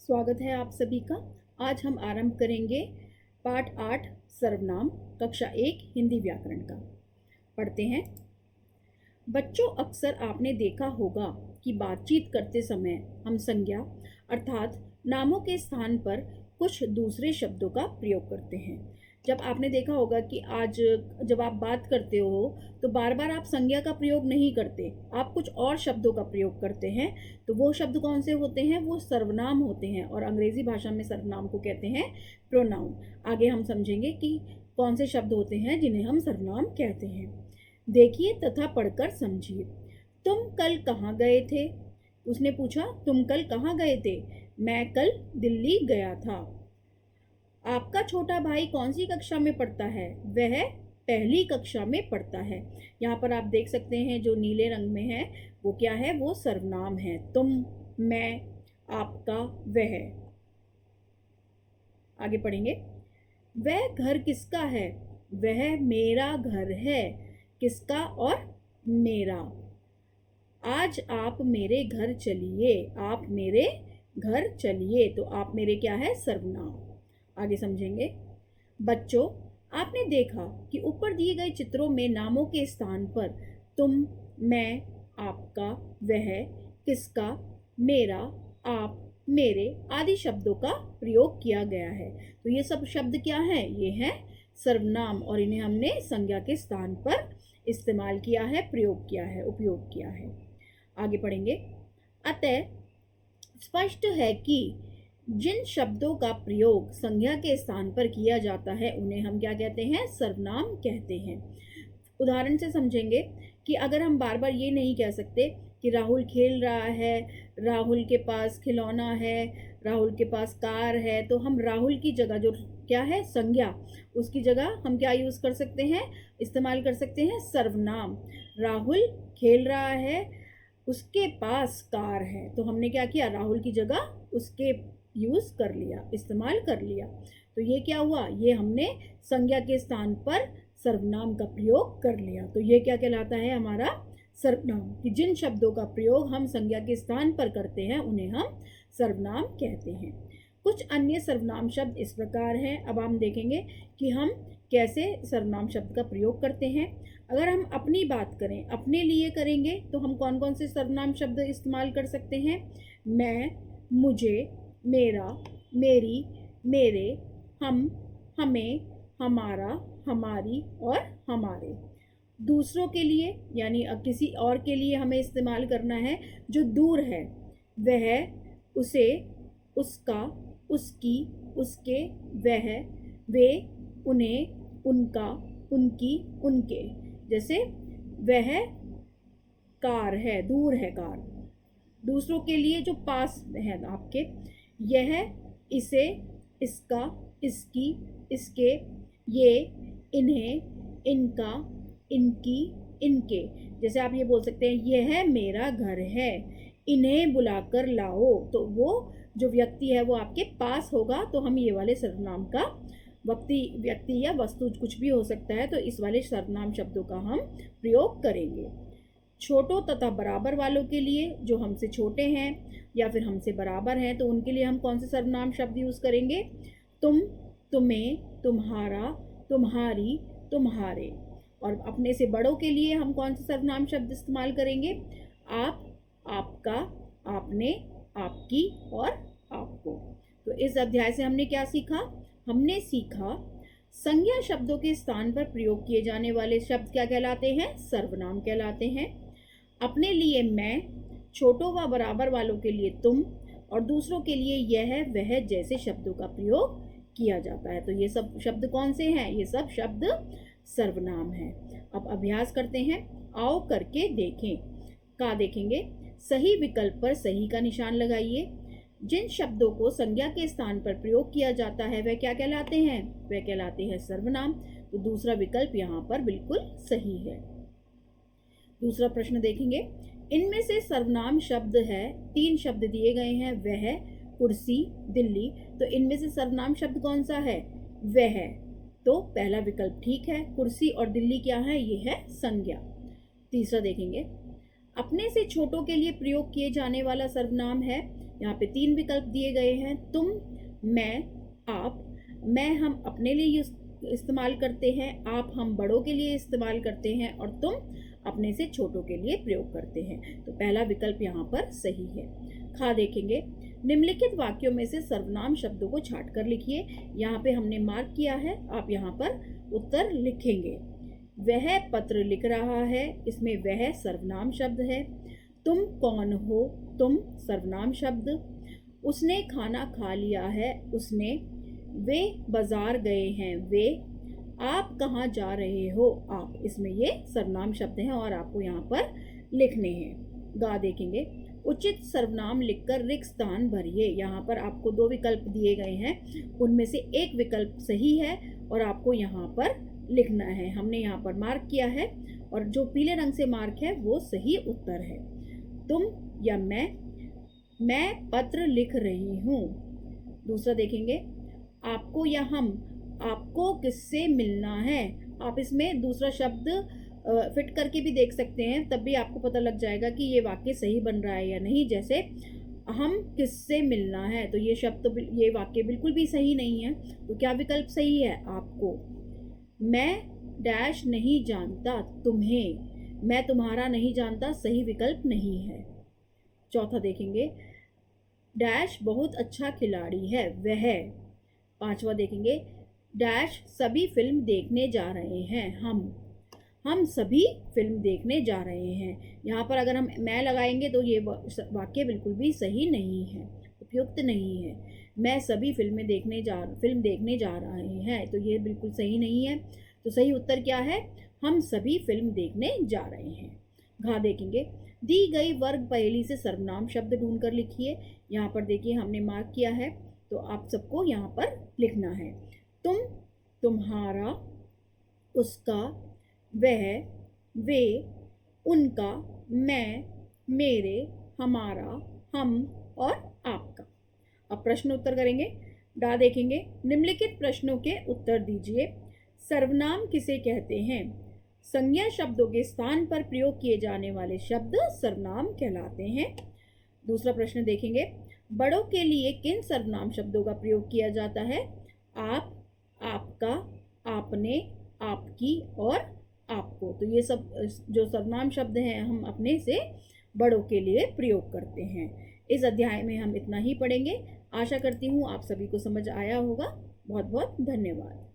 स्वागत है आप सभी का। आज हम आरंभ करेंगे पाठ 8 सर्वनाम कक्षा 1 हिंदी व्याकरण का। पढ़ते हैं। बच्चों, अक्सर आपने देखा होगा कि बातचीत करते समय हम संज्ञा अर्थात नामों के स्थान पर कुछ दूसरे शब्दों का प्रयोग करते हैं। जब आपने देखा होगा कि आज जब आप बात करते हो तो बार बार आप संज्ञा का प्रयोग नहीं करते, आप कुछ और शब्दों का प्रयोग करते हैं। तो वो शब्द कौन से होते हैं? वो सर्वनाम होते हैं और अंग्रेजी भाषा में सर्वनाम को कहते हैं प्रोनाउन। आगे हम समझेंगे कि कौन से शब्द होते हैं जिन्हें हम सर्वनाम कहते हैं। देखिए तथा पढ़कर समझिए। तुम कल कहाँ गए थे? उसने पूछा, तुम कल कहाँ गए थे? मैं कल दिल्ली गया था। आपका छोटा भाई कौन सी कक्षा में पढ़ता है? वह पहली कक्षा में पढ़ता है। यहाँ पर आप देख सकते हैं जो नीले रंग में है वो क्या है? वो सर्वनाम है। तुम, मैं, आपका, वह। आगे पढ़ेंगे। वह घर किसका है? वह मेरा घर है। किसका? और मेरा। आज आप मेरे घर चलिए। आप मेरे घर चलिए। तो आप मेरे क्या है? सर्वनाम। आगे समझेंगे। बच्चों, आपने देखा कि ऊपर दिए गए चित्रों में नामों के स्थान पर तुम, मैं, आपका, वह, किसका, मेरा, आप, मेरे आदि शब्दों का प्रयोग किया गया है। तो ये सब शब्द क्या हैं? ये हैं सर्वनाम और इन्हें हमने संज्ञा के स्थान पर इस्तेमाल किया है, प्रयोग किया है, उपयोग किया है। आगे पढ़ेंगे। अतः स्पष्ट है कि जिन शब्दों का प्रयोग संज्ञा के स्थान पर किया जाता है उन्हें हम क्या कहते हैं? सर्वनाम कहते हैं। उदाहरण से समझेंगे कि अगर हम बार बार ये नहीं कह सकते कि राहुल खेल रहा है, राहुल के पास खिलौना है, राहुल के पास कार है, तो हम राहुल की जगह जो क्या है? संज्ञा, उसकी जगह हम क्या यूज़ कर सकते हैं? इस्तेमाल कर सकते हैं सर्वनाम। राहुल खेल रहा है, उसके पास कार है, तो हमने क्या किया? राहुल की जगह उसके यूज़ कर लिया, इस्तेमाल कर लिया। तो ये क्या हुआ? ये हमने संज्ञा के स्थान पर सर्वनाम का प्रयोग कर लिया। तो ये क्या कहलाता है? हमारा सर्वनाम। कि जिन शब्दों का प्रयोग हम संज्ञा के स्थान पर करते हैं उन्हें हम सर्वनाम कहते हैं। कुछ अन्य सर्वनाम शब्द इस प्रकार हैं। अब हम देखेंगे कि हम कैसे सर्वनाम शब्द का प्रयोग करते हैं। अगर हम अपनी बात करें, अपने लिए करेंगे, तो हम कौन कौन से सर्वनाम शब्द इस्तेमाल कर सकते हैं? मैं, मुझे, मेरा, मेरी, मेरे, हम, हमें, हमारा, हमारी और हमारे। दूसरों के लिए यानी किसी और के लिए हमें इस्तेमाल करना है जो दूर है। वह, उसे, उसका, उसकी, उसके, वह, वे, उन्हें, उनका, उनकी, उनके। जैसे वह कार है, दूर है कार। दूसरों के लिए जो पास है आपके, यह, इसे, इसका, इसकी, इसके, ये, इन्हें, इनका, इनकी, इनके। जैसे आप ये बोल सकते हैं, यह मेरा घर है, इन्हें बुलाकर लाओ। तो वो जो व्यक्ति है वो आपके पास होगा, तो हम ये वाले सर्वनाम का व्यक्ति या वस्तु कुछ भी हो सकता है, तो इस वाले सर्वनाम शब्दों का हम प्रयोग करेंगे। छोटों तथा बराबर वालों के लिए, जो हमसे छोटे हैं या फिर हमसे बराबर हैं, तो उनके लिए हम कौन से सर्वनाम शब्द यूज़ करेंगे? तुम, तुम्हें, तुम्हारा, तुम्हारी, तुम्हारे। और अपने से बड़ों के लिए हम कौन से सर्वनाम शब्द इस्तेमाल करेंगे? आप, आपका, आपने, आपकी और आपको। तो इस अध्याय से हमने क्या सीखा? हमने सीखा संज्ञा शब्दों के स्थान पर प्रयोग किए जाने वाले शब्द क्या कहलाते हैं? सर्वनाम कहलाते हैं। अपने लिए मैं, छोटों व बराबर वालों के लिए तुम और दूसरों के लिए यह, वह जैसे शब्दों का प्रयोग किया जाता है। तो ये सब शब्द कौन से हैं? ये सब शब्द सर्वनाम है। अब अभ्यास करते हैं। आओ करके देखें। का देखेंगे। सही विकल्प पर सही का निशान लगाइए। जिन शब्दों को संज्ञा के स्थान पर प्रयोग किया जाता है वह क्या कहलाते हैं? वह कहलाते हैं सर्वनाम। तो दूसरा विकल्प यहाँ पर बिल्कुल सही है। दूसरा प्रश्न देखेंगे। इनमें से सर्वनाम शब्द है, 3 शब्द दिए गए हैं, वह, कुर्सी, दिल्ली। तो इनमें से सर्वनाम शब्द कौन सा है? वह। तो पहला विकल्प ठीक है। कुर्सी और दिल्ली क्या है? ये है संज्ञा। तीसरा देखेंगे। अपने से छोटों के लिए प्रयोग किए जाने वाला सर्वनाम है यहाँ पे 3 विकल्प दिए गए हैं, तुम, मैं, आप। मैं हम अपने लिए इस्तेमाल करते हैं, आप हम बड़ों के लिए इस्तेमाल करते हैं, और तुम अपने से छोटों के लिए प्रयोग करते हैं। तो पहला विकल्प यहाँ पर सही है। खा देखेंगे, निम्नलिखित वाक्यों में से सर्वनाम शब्दों को छांट कर लिखिए। यहाँ पे हमने मार्क किया है, आप यहाँ पर उत्तर लिखेंगे। वह पत्र लिख रहा है, इसमें वह सर्वनाम शब्द है। तुम कौन हो, तुम सर्वनाम शब्द। उसने खाना खा लिया है, उसने। वे बाजार गए हैं, वे। आप कहाँ जा रहे हो, आप, इसमें ये सर्वनाम शब्द हैं और आपको यहाँ पर लिखने हैं। गा देखेंगे, उचित सर्वनाम लिखकर रिक्त स्थान भरिए। यहाँ पर आपको 2 विकल्प दिए गए हैं, उनमें से एक विकल्प सही है और आपको यहाँ पर लिखना है। हमने यहाँ पर मार्क किया है और जो पीले रंग से मार्क है वो सही उत्तर है। तुम या मैं पत्र लिख रही हूँ। दूसरा देखेंगे, आपको या हम, आपको किससे मिलना है। आप इसमें दूसरा शब्द फिट करके भी देख सकते हैं, तब भी आपको पता लग जाएगा कि ये वाक्य सही बन रहा है या नहीं। जैसे हम किससे मिलना है, तो ये शब्द तो ये वाक्य बिल्कुल भी सही नहीं है। तो क्या विकल्प सही है आपको। मैं डैश नहीं जानता तुम्हें, मैं तुम्हारा नहीं जानता, सही विकल्प नहीं है। चौथा देखेंगे, डैश बहुत अच्छा खिलाड़ी है, वह। पांचवा देखेंगे, डैश सभी फिल्म देखने जा रहे हैं, हम सभी फिल्म देखने जा रहे हैं। यहाँ पर अगर हम मैं लगाएंगे तो ये वाक्य बिल्कुल भी सही नहीं है, उपयुक्त नहीं है। मैं सभी फिल्म देखने जा रहे हैं, तो ये बिल्कुल सही नहीं है। तो सही उत्तर क्या है, हम सभी फिल्म देखने जा रहे हैं। घा देखेंगे, दी गई वर्ग पहेली से सर्वनाम शब्द ढूंढ कर लिखिए। यहाँ पर देखिए हमने मार्क किया है, तो आप सबको यहाँ पर लिखना है। तुम, तुम्हारा, उसका, वह, वे, उनका, मैं, मेरे, हमारा, हम और आपका। अब प्रश्न उत्तर करेंगे। डा देखेंगे, निम्नलिखित प्रश्नों के उत्तर दीजिए। सर्वनाम किसे कहते हैं। संज्ञा शब्दों के स्थान पर प्रयोग किए जाने वाले शब्द सर्वनाम कहलाते हैं। दूसरा प्रश्न देखेंगे, बड़ों के लिए किन सर्वनाम शब्दों का प्रयोग किया जाता है। आप, आपका, आपने, आपकी और आपको। तो ये सब जो सर्वनाम शब्द हैं हम अपने से बड़ों के लिए प्रयोग करते हैं। इस अध्याय में हम इतना ही पढ़ेंगे। आशा करती हूँ आप सभी को समझ आया होगा। बहुत बहुत धन्यवाद।